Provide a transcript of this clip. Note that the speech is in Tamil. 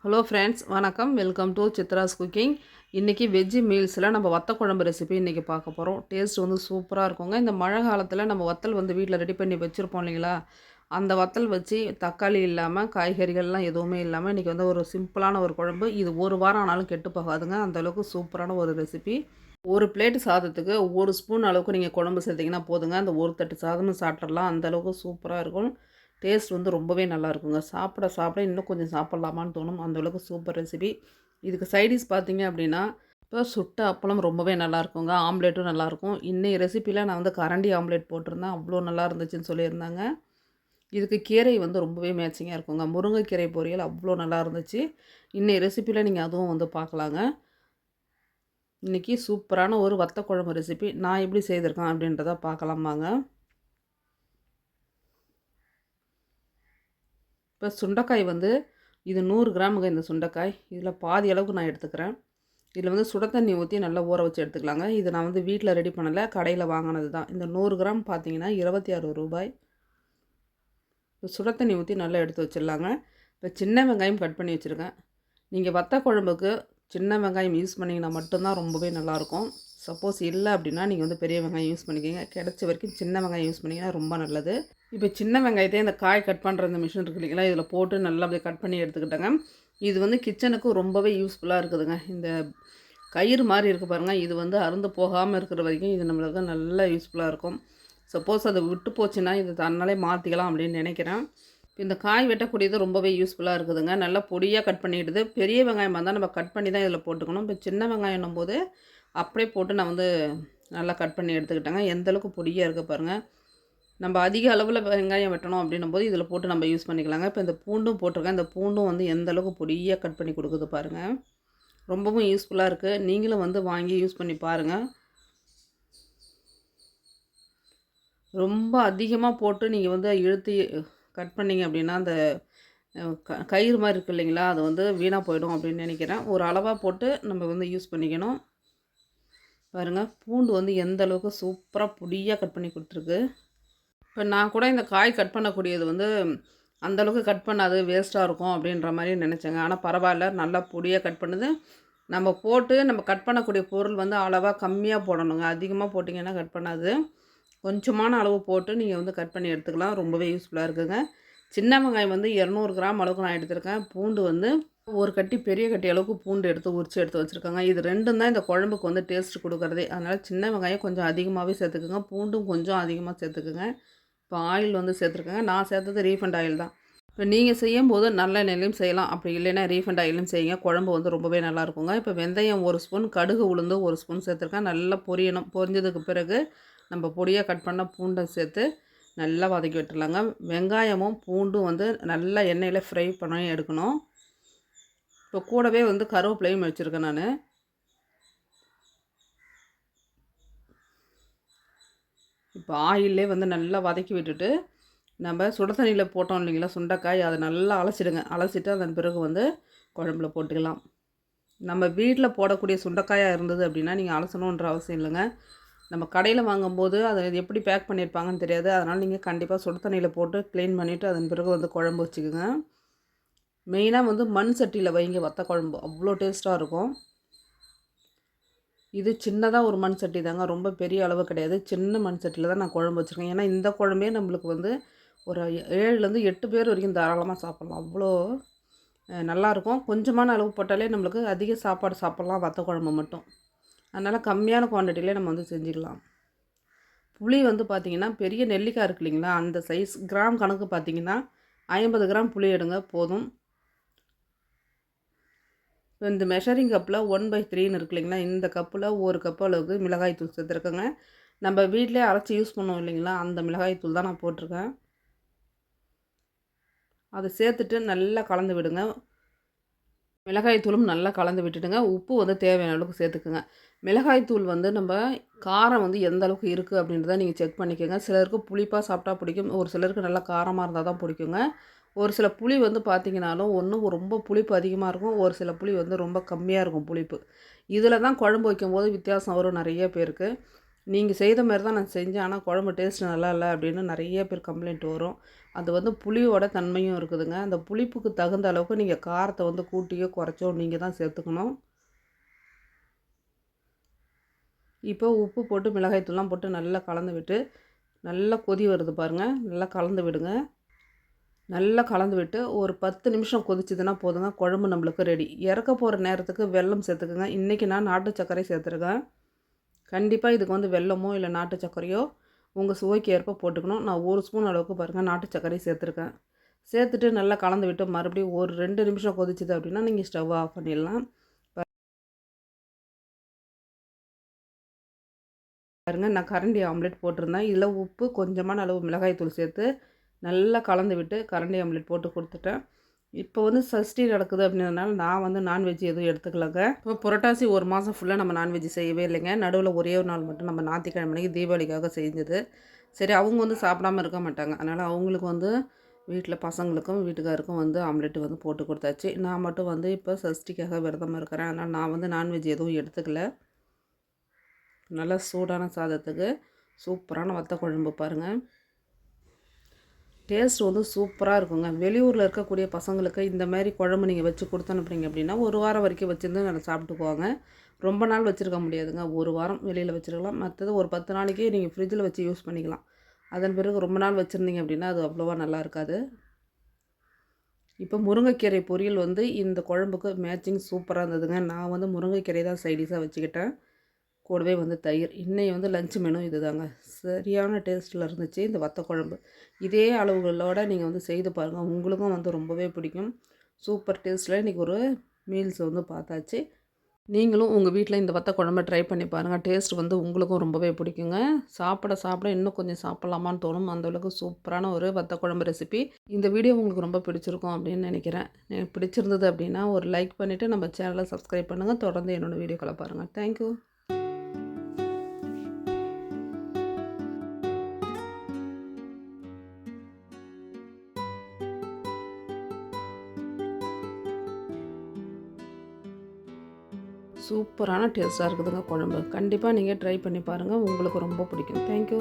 ஹலோ ஃப்ரெண்ட்ஸ், வணக்கம். Welcome to Chitra's cooking. இன்றைக்கி வெஜ்ஜி மீல்ஸில் நம்ம வத்த குழம்பு ரெசிபி இன்றைக்கி பார்க்க போகிறோம். டேஸ்ட் வந்து சூப்பராக இருக்குங்க. இந்த மழை காலத்தில் நம்ம வத்தல் வந்து வீட்டில் ரெடி பண்ணி வச்சுருப்போம் இல்லைங்களா, அந்த வத்தல் வச்சு தக்காளி இல்லாமல் காய்கறிகள்லாம் எதுவுமே இல்லாமல் இன்றைக்கி வந்து ஒரு சிம்பிளான ஒரு குழம்பு. இது ஒரு வாரம் ஆனாலும் கெட்டு போகாதுங்க. அந்தளவுக்கு சூப்பரான ஒரு ரெசிபி. ஒரு பிளேட் சாதத்துக்கு ஒரு ஸ்பூன் அளவுக்கு நீங்கள் குழம்பு சேர்த்திங்கன்னா போதுங்க. அந்த ஒரு தட்டு சாதமும் சாப்பிட்றலாம். அந்தளவுக்கு சூப்பராக இருக்கும். டேஸ்ட் வந்து ரொம்பவே நல்லா இருக்குங்க. சாப்பிட சாப்பிட இன்னும் கொஞ்சம் சாப்பிட்லாமான்னு தோணும். அந்தளவுக்கு சூப்பர் ரெசிபி. இதுக்கு சைடிஷ் பார்த்தீங்க அப்படின்னா, இப்போ சுட்ட அப்பளம் ரொம்பவே நல்லாயிருக்குங்க. ஆம்லேட்டும் நல்லாயிருக்கும். இன்னைய ரெசிப்பியில் நான் வந்து கரண்டி ஆம்லேட் போட்டிருந்தேன். அவ்வளோ நல்லா இருந்துச்சுன்னு சொல்லியிருந்தாங்க. இதுக்கு கீரை வந்து ரொம்பவே மேட்சிங்காக இருக்குங்க. முருங்கைக்கீரை பொரியல் அவ்வளோ நல்லா இருந்துச்சு. இன்னைய ரெசிப்பியில் நீங்கள் அதுவும் வந்து பார்க்கலாங்க. இன்றைக்கி சூப்பரான ஒரு வத்த குழம்பு ரெசிபி நான் எப்படி செய்திருக்கேன் அப்படின்றத பார்க்கலாமாங்க. இப்போ சுண்டைக்காய் வந்து இது 100 கிராமுங்க. இந்த சுண்டைக்காய் இதில் பாதி அளவுக்கு நான் எடுத்துக்கிறேன். இதில் வந்து சுட தண்ணி ஊற்றி நல்லா ஊற வச்சு எடுத்துக்கலாங்க. இது நான் வந்து வீட்டில் ரெடி பண்ணலை, கடையில் வாங்கினது தான். இந்த 100 கிராம் பார்த்தீங்கன்னா 26 ரூபாய். இப்போ சுட தண்ணி ஊற்றி நல்லா எடுத்து வச்சிடலாங்க. இப்போ சின்ன வெங்காயம் கட் பண்ணி வச்சுருக்கேன். நீங்கள் வத்த குழம்புக்கு சின்ன வெங்காயம் யூஸ் பண்ணிங்கன்னா மட்டும்தான் ரொம்பவே நல்லாயிருக்கும். சப்போஸ் இல்லை அப்படின்னா நீங்கள் வந்து பெரிய வெங்காயம் யூஸ் பண்ணிக்கிங்க. கிடைச்ச வரைக்கும் சின்ன வெங்காயம் யூஸ் பண்ணிங்கன்னா ரொம்ப நல்லது. இப்போ சின்ன வெங்காயத்தையே இந்த காய் கட் பண்ணுற இந்த மிஷின் இருக்குது இல்லைங்களா, இதில் போட்டு நல்லா அப்படியே கட் பண்ணி எடுத்துக்கிட்டேங்க. இது வந்து கிச்சனுக்கு ரொம்பவே யூஸ்ஃபுல்லாக இருக்குதுங்க. இந்த கயிறு மாதிரி இருக்குது பாருங்கள், இது வந்து அறுந்து போகாமல் இருக்கிற வரைக்கும் இது நம்மளுக்கு நல்லா யூஸ்ஃபுல்லாக இருக்கும். சப்போஸ் அது விட்டு போச்சுன்னா இது தன்னாலே மாற்றிக்கலாம் அப்படின்னு நினைக்கிறேன். இந்த காய் வெட்டக்கூடியது ரொம்பவே யூஸ்ஃபுல்லாக இருக்குதுங்க. நல்லா பொடியாக கட் பண்ணிவிடுது. பெரிய வெங்காயமாக இருந்தால் நம்ம கட் பண்ணி தான் இதில் போட்டுக்கணும். இப்போ சின்ன வெங்காயம்னும் போது அப்படியே போட்டு நான் வந்து நல்லா கட் பண்ணி எடுத்துக்கிட்டேங்க. எந்தளவுக்கு பொடியாக இருக்குது பாருங்கள். நம்ம அதிக அளவில் வெங்காயம் வெட்டணும் அப்படின்னும் போது இதில் போட்டு நம்ம யூஸ் பண்ணிக்கலாங்க. இப்போ இந்த பூண்டும் போட்டிருக்கேன். இந்த பூண்டும் வந்து எந்தளவுக்கு பொடியாக கட் பண்ணி கொடுக்குது பாருங்கள். ரொம்பவும் யூஸ்ஃபுல்லாக இருக்குது. நீங்களும் வந்து வாங்கி யூஸ் பண்ணி பாருங்கள். ரொம்ப அதிகமாக போட்டு நீங்கள் வந்து இழுத்து கட் பண்ணிங்க அப்படின்னா அந்த கயிறு மாதிரி இருக்குது இல்லைங்களா, அது வந்து வீணாக போயிடும் அப்படின்னு நினைக்கிறேன். ஒரு அளவாக போட்டு நம்ம வந்து யூஸ் பண்ணிக்கணும். பாருங்கள், பூண்டு வந்து எந்த அளவுக்கு சூப்பராக பொடியாக கட் பண்ணி கொடுத்துருக்கு. இப்போ நான் கூட இந்த காய் கட் பண்ணக்கூடியது வந்து அந்தளவுக்கு கட் பண்ணாது, வேஸ்ட்டாக இருக்கும் அப்படின்ற மாதிரி நினச்சேங்க. ஆனால் பரவாயில்ல, நல்லா பொடியாக கட் பண்ணுது. நம்ம போட்டு நம்ம கட் பண்ணக்கூடிய பொருள் வந்து அளவாக கம்மியாக போடணுங்க. அதிகமாக போட்டிங்கன்னா கட் பண்ணாது. கொஞ்சமான அளவு போட்டு நீங்கள் வந்து கட் பண்ணி எடுத்துக்கலாம். ரொம்பவே யூஸ்ஃபுல்லாக இருக்குதுங்க. சின்ன வெங்காயம் வந்து 200 கிராம் அளவுக்கு நான் எடுத்திருக்கேன். பூண்டு வந்து ஒரு கட்டி பெரிய கட்டி அளவுக்கு பூண்டு எடுத்து உரித்து எடுத்து வச்சுருக்காங்க. இது ரெண்டும் தான் இந்த குழம்புக்கு வந்து டேஸ்ட் கொடுக்குறதே. அதனால் சின்ன வெங்காயம் கொஞ்சம் அதிகமாகவே சேர்த்துக்குங்க. பூண்டும் கொஞ்சம் அதிகமாக சேர்த்துக்குங்க. இப்போ ஆயில் வந்து சேர்த்துருக்கேங்க. நான் சேர்த்தது ரீஃபண்ட் ஆயில் தான். இப்போ நீங்கள் செய்யும்போது நல்லெண்ணெயிலையும் செய்யலாம். அப்படி இல்லைன்னா ரீஃபண்ட் ஆயிலும் செய்யுங்க. குழம்பு வந்து ரொம்பவே நல்லாயிருக்குங்க. இப்போ வெந்தயம் 1 ஸ்பூன், கடுகு உளுந்து 1 ஸ்பூன் சேர்த்துருக்கேன். நல்லா பொரியணும். பொரிஞ்சதுக்கு பிறகு நம்ம பொடியாக கட் பண்ண பூண்டை சேர்த்து நல்லா வதக்கி விட்டுடலாங்க. வெங்காயமும் பூண்டும் வந்து நல்லா எண்ணெயில் ஃப்ரை பண்ணி எடுக்கணும். இப்போ கூடவே வந்து கருவேப்பிலையும் வச்சுருக்கேன் நான். இப்போ ஆயிலே வந்து நல்லா வதக்கி விட்டுட்டு நம்ம சுட தண்ணியில் போட்டோம் இல்லைங்களா சுண்டைக்காய், அதை நல்லா அலசிடுங்க. அலசிட்டு அதன் பிறகு வந்து குழம்புல போட்டுக்கலாம். நம்ம வீட்டில் போடக்கூடிய சுண்டைக்காயாக இருந்தது அப்படின்னா நீங்கள் அலசணுன்ற அவசியம் இல்லைங்க. நம்ம கடையில் வாங்கும்போது அதை எப்படி பேக் பண்ணியிருப்பாங்கன்னு தெரியாது. அதனால் நீங்கள் கண்டிப்பாக சுட தண்ணியில் போட்டு க்ளீன் பண்ணிவிட்டு அதன் பிறகு வந்து குழம்பு வச்சுக்கோங்க. மெயினாக வந்து மண் சட்டியில் வைங்க வத்த குழம்பு, அவ்வளோ டேஸ்ட்டாக இருக்கும். இது சின்னதாக ஒரு மண் சட்டி தாங்க, ரொம்ப பெரிய அளவு கிடையாது. சின்ன மண் சட்டியில் தான் நான் குழம்பு வச்சுருக்கேன். ஏன்னா இந்த குழம்பே நம்மளுக்கு வந்து ஒரு 7லேருந்து 8 பேர் வரைக்கும் தாராளமாக சாப்பிட்லாம். அவ்வளோ நல்லாயிருக்கும். கொஞ்சமான அளவு போட்டாலே நம்மளுக்கு அதிக சாப்பாடு சாப்பிட்லாம் வத்த குழம்பு மட்டும். அதனால் கம்மியான குவான்டிட்டியிலே நம்ம வந்து செஞ்சுக்கலாம். புளி வந்து பார்த்திங்கன்னா பெரிய நெல்லிக்காய் இருக்கு இல்லைங்களா, அந்த சைஸ் கிராம் கணக்கு பார்த்திங்கன்னா 50 கிராம் புளி எடுங்க போதும். இந்த மெஷரிங் கப்பில் 1/3ன்னு இருக்கு இல்லைங்களா, இந்த கப்பில் 1 கப் அளவுக்கு மிளகாய் தூள் சேர்த்துருக்கேங்க. நம்ம வீட்டிலே அரைச்சி யூஸ் பண்ணுவோம் இல்லைங்களா, அந்த மிளகாய் தூள் தான் நான் போட்டிருக்கேன். அதை சேர்த்துட்டு நல்லா கலந்து விடுங்க. மிளகாய் தூளும் நல்லா கலந்து விட்டுடுங்க. உப்பு வந்து தேவையான அளவுக்கு சேர்த்துக்குங்க. மிளகாய் தூள் வந்து நம்ம காரம் வந்து எந்த அளவுக்கு இருக்குது அப்படின்றத நீங்கள் செக் பண்ணிக்கோங்க. சிலருக்கு புளிப்பாக சாப்பிட்டா பிடிக்கும், ஒரு சிலருக்கு நல்லா காரமாக இருந்தால் தான் பிடிக்குங்க. ஒரு சில புளி வந்து பார்த்திங்கனாலும் ஒன்றும் ரொம்ப புளிப்பு அதிகமாக இருக்கும், ஒரு சில புளி வந்து ரொம்ப கம்மியாக இருக்கும் புளிப்பு. இதில் தான் குழம்பு வைக்கும்போது வித்தியாசம் வரும் நிறைய பேருக்கு. நீங்க செய்த மாரி தான் நான் செஞ்சேன். ஆனா குழம்பு டேஸ்ட் நல்லா இல்ல அப்படின்னு நெறைய பேர் கம்ப்ளைண்ட் வரும். அது வந்து புளியோட தன்மையும் இருக்குதுங்க. அந்த புளிப்புக்கு தகுந்த அளவுக்கு நீங்க காரத்த வந்து கூட்டியோ, குறைச்சோ நீங்க தான் சேர்த்துக்கணும். இப்போ உப்பு போட்டு மிளகாய் தூள்லாம் போட்டு நல்லா கலந்து விட்டு, நல்லா கொதி வருது பாருங்க. நல்லா கலந்து விடுங்க. நல்லா கலந்து விட்டு ஒரு 10 நிமிஷம் கொதிச்சதுன்னா போதுங்க. குழம்பு நம்மளுக்கு ரெடி. இறக்க போற நேரத்துக்கு வெல்லம் சேர்த்துக்கங்க. இன்றைக்கி நான் நாட்டு சர்க்கரை சேர்த்துருக்கேன். கண்டிப்பா இதுக்கு வந்து வெல்லமோ, இல்ல நாட்டு சர்க்கரையோ உங்க சுவைக்கு ஏற்ப போட்டுக்கணும். நான் 1 ஸ்பூன் அளவுக்கு பாருங்க நாட்டு சர்க்கரை சேர்த்துருக்கேன். சேர்த்துட்டு நல்லா கலந்து விட்டு மறுபடியும் ஒரு 2 நிமிஷம் கொதிச்சுது அப்படின்னா, நீங்க ஸ்டவ் ஆஃப் பண்ணிடலாம். பாருங்க நான் கரண்டி ஆம்லெட் போட்டிருந்தேன். இதில உப்பு, கொஞ்சமான அளவு மிளகாய் தூள் சேர்த்து நல்லா கலந்து விட்டு கரண்டி ஆம்லெட் போட்டு குடுத்துட்டேன். இப்போ வந்து சஷ்டி நடக்குது அப்படின்றதுனால நான் வந்து நான்வெஜ் எதுவும் எடுத்துக்கலங்க. இப்போ புரட்டாசி 1 மாதம் ஃபுல்லா நம்ம நான்வெஜ் செய்யவே இல்லைங்க. நடுவுல ஒரே ஒரு நாள் மட்டும் நம்ம ஞாயித்துக்கிழமை அன்னைக்கு தீபாவளிக்காக செஞ்சது. சரி அவங்க வந்து சாப்பிடாம இருக்க மாட்டாங்க. அதனால் அவங்களுக்கு வந்து வீட்ல பசங்களுக்கும், வீட்டுக்காருக்கும் வந்து ஆம்லெட் வந்து போட்டு குடுத்தாச்சு. நான் மட்டும் வந்து இப்போ சஷ்டிக்காக விரதமா இருக்கிறேன். அதனால் நான் வந்து நான்வெஜ் எதுவும் எடுத்துக்கல. நல்லா சூடான சாதத்துக்கு சூப்பரான வத்த குழம்பு பாருங்க. டேஸ்ட் வந்து சூப்பரா இருக்குங்க. வெளியூர்ல இருக்கக்கூடிய பசங்களுக்கு இந்த மாரி குழம்பு நீங்க வச்சு குடுத்து அனுப்புனீங்க அப்படின்னா, 1 வாரம் வரைக்கும் வச்சிருந்து நல்லா சாப்பிட்டுக்குவாங்க. ரொம்ப நாள் வச்சிருக்க முடியாதுங்க. 1 வாரம் வெளியில வச்சிருக்கலாம். மற்றது ஒரு 10 நாளைக்கு நீங்க ஃப்ரிட்ஜில வச்சு யூஸ் பண்ணிக்கலாம். அதன் பிறகு ரொம்ப நாள் வச்சிருந்தீங்க அப்படின்னா, அது அவ்வளவா நல்லா இருக்காது. இப்போ முருங்கைக்கீரை பொரியல் வந்து இந்த குழம்புக்கு மேட்சிங் சூப்பரா இருந்ததுங்க. நான் வந்து முருங்கைக்கீரை தான் சைட் டிஷ்ஷா வச்சுக்கிட்டேன். கூடவே வந்து தயிர். இன்னைக்கு வந்து லஞ்ச் மெனு இதுதாங்க. சரியான டேஸ்ட்டில் இருந்துச்சு இந்த வத்த குழம்பு. இதே அளவுகளோட நீங்க வந்து செய்து பாருங்க. உங்களுக்கும் வந்து ரொம்பவே பிடிக்கும். சூப்பர் டேஸ்ட்டில் இன்றைக்கி ஒரு மீல்ஸ் வந்து பார்த்தாச்சு. நீங்களும் உங்கள் வீட்டில் இந்த வத்த குழம்ப ட்ரை பண்ணி பாருங்கள். டேஸ்ட் வந்து உங்களுக்கும் ரொம்பவே பிடிக்குங்க. சாப்பிட சாப்பிட இன்னும் கொஞ்சம் சாப்பிட்லாமான்னு தோணும். அந்தளவுக்கு சூப்பரான ஒரு வத்த குழம்பு ரெசிபி. இந்த வீடியோ உங்களுக்கு ரொம்ப பிடிச்சிருக்கும் அப்படின்னு நினைக்கிறேன். எனக்கு பிடிச்சிருந்தது அப்படின்னா ஒரு லைக் பண்ணிவிட்டு நம்ம சேனலை சப்ஸ்கிரைப் பண்ணுங்கள். தொடர்ந்து என்னோடய வீடியோக்களை பாருங்கள். தேங்க்யூ. சூப்பரான டேஸ்ட்டாக இருக்குதுங்க குழம்பு. கண்டிப்பாக நீங்கள் ட்ரை பண்ணி பாருங்கள். உங்களுக்கு ரொம்ப பிடிக்கும். தேங்க்யூ.